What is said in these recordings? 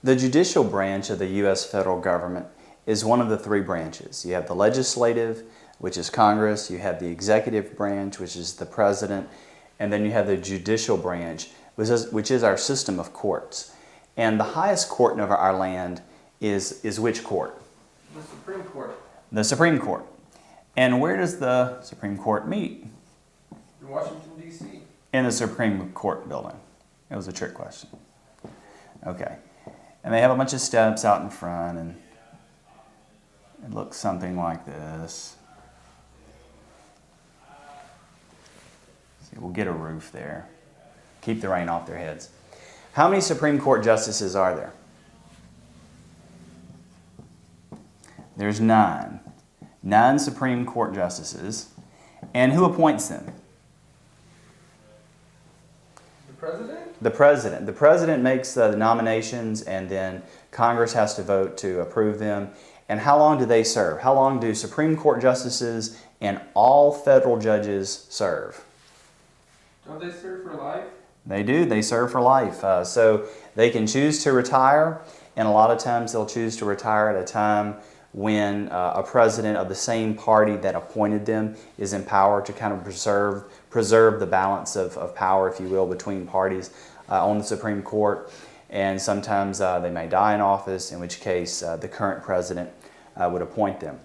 The judicial branch of the U.S. federal government is one of the three branches. You have the legislative, which is Congress, you have the executive branch, which is the president, and then you have the judicial branch, which is our system of courts. And the highest court in our land is which court? The Supreme Court. The Supreme Court. And where does the Supreme Court meet? In Washington, D.C. In the Supreme Court building. It was a trick question. Okay. And they have a bunch of steps out in front, and it looks something like this. See, we'll get a roof there. Keep the rain off their heads. How many Supreme Court justices are there? There's 9. 9 Supreme Court justices. And who appoints them? The president? The president. The president makes the nominations, and then Congress has to vote to approve them. And how long do they serve? How long do Supreme Court justices and all federal judges serve? Don't they serve for life? They do. They serve for life. So they can choose to retire, and a lot of times they'll choose to retire at a time when a president of the same party that appointed them is in power to kind of preserve the balance of power, if you will, between parties on the Supreme Court. And sometimes they may die in office, in which case the current president would appoint them.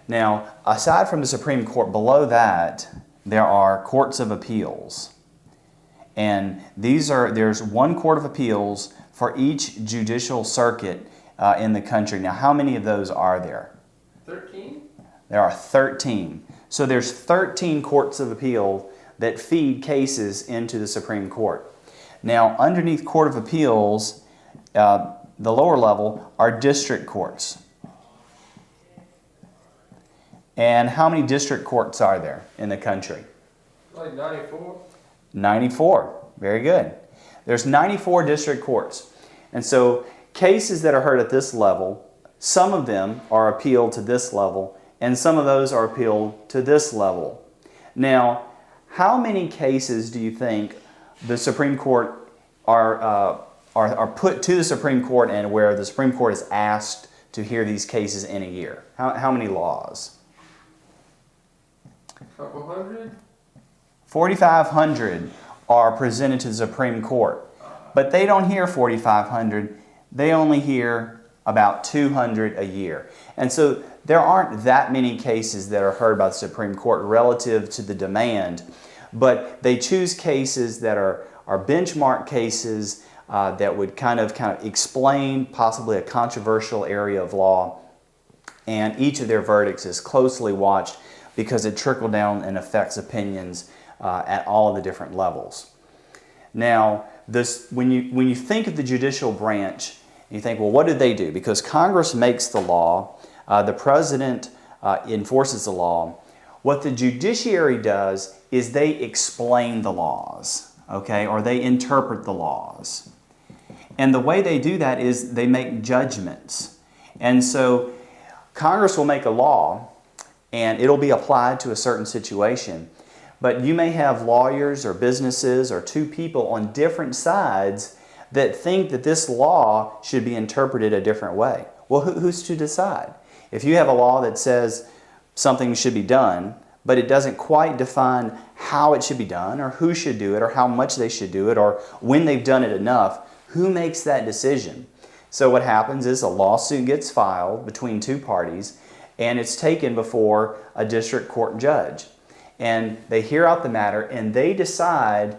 Now, aside from the Supreme Court, below that, there are courts of appeals. And there's one court of appeals for each judicial circuit in the country. Now, how many of those are there? 13? There are 13. So there's 13 courts of appeal that feed cases into the Supreme Court. Now, underneath Court of Appeals, the lower level are district courts. And how many district courts are there in the country? Like 94. 94. Very good. There's 94 district courts. And so cases that are heard at this level, some of them are appealed to this level, and some of those are appealed to this level. Now, how many cases do you think the Supreme Court are put to the Supreme Court, and where the Supreme Court is asked to hear these cases in a year? How many laws? A couple hundred? 4,500 are presented to the Supreme Court. But they don't hear 4,500. They only hear about 200 a year. And so there aren't that many cases that are heard by the Supreme Court relative to the demand. But they choose cases that are benchmark cases that would kind of explain possibly a controversial area of law. And each of their verdicts is closely watched because it trickled down and affects opinions at all of the different levels. Now, when you think of the judicial branch, you think, well, what did they do? Because Congress makes the law, the president enforces the law. What the judiciary does is they explain the laws, okay, or they interpret the laws. And the way they do that is they make judgments. And so Congress will make a law, and it'll be applied to a certain situation. But you may have lawyers or businesses or two people on different sides that think that this law should be interpreted a different way. Well, who's to decide? If you have a law that says something should be done, but it doesn't quite define how it should be done, or who should do it, or how much they should do it, or when they've done it enough, who makes that decision? So what happens is a lawsuit gets filed between two parties, and it's taken before a district court judge. And they hear out the matter, and they decide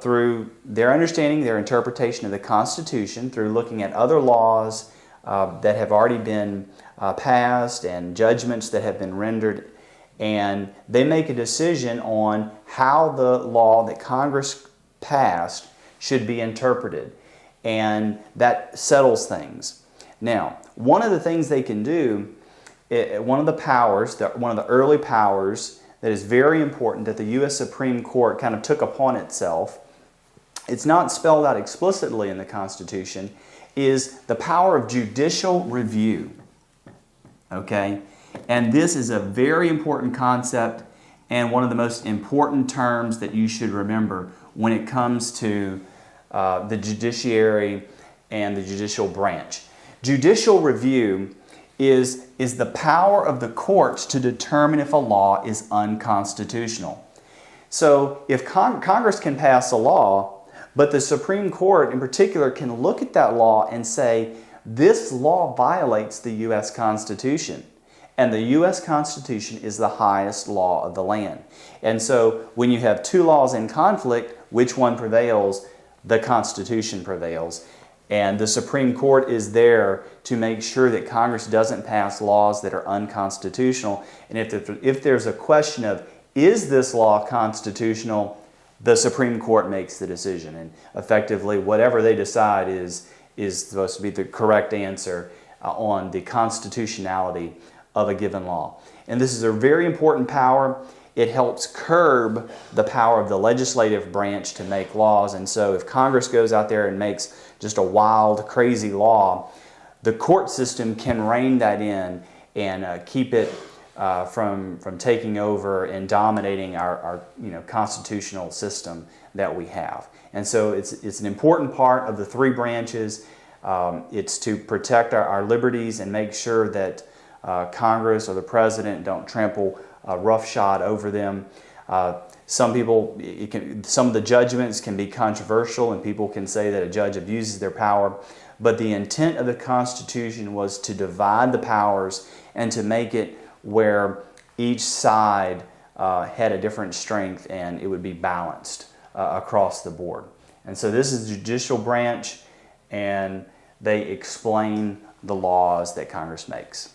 through their understanding, their interpretation of the Constitution, through looking at other laws that have already been passed and judgments that have been rendered, and they make a decision on how the law that Congress passed should be interpreted. And that settles things. Now, one of the things they can do, one of the early powers that is very important that the U.S. Supreme Court kind of took upon itself, it's not spelled out explicitly in the Constitution, is the power of judicial review. Okay? And this is a very important concept and one of the most important terms that you should remember when it comes to the judiciary and the Judicial Branch. Judicial review is the power of the courts to determine if a law is unconstitutional. So if Congress can pass a law, but the Supreme Court in particular can look at that law and say, this law violates the U.S. Constitution. And the U.S. Constitution is the highest law of the land. And so when you have two laws in conflict, which one prevails? The Constitution prevails. And the Supreme Court is there to make sure that Congress doesn't pass laws that are unconstitutional. And if there's a question of, is this law constitutional, the Supreme Court makes the decision. And effectively, whatever they decide is supposed to be the correct answer on the constitutionality of a given law. And this is a very important power. It helps curb the power of the legislative branch to make laws. And so if Congress goes out there and makes just a wild, crazy law, the court system can rein that in and keep it from taking over and dominating our constitutional system that we have. And so it's an important part of the three branches. It's to protect our liberties and make sure that Congress or the President don't trample roughshod over them. Some of the judgments can be controversial, and people can say that a judge abuses their power. But the intent of the Constitution was to divide the powers and to make it where each side had a different strength and it would be balanced across the board. And so this is the Judicial Branch, and they explain the laws that Congress makes.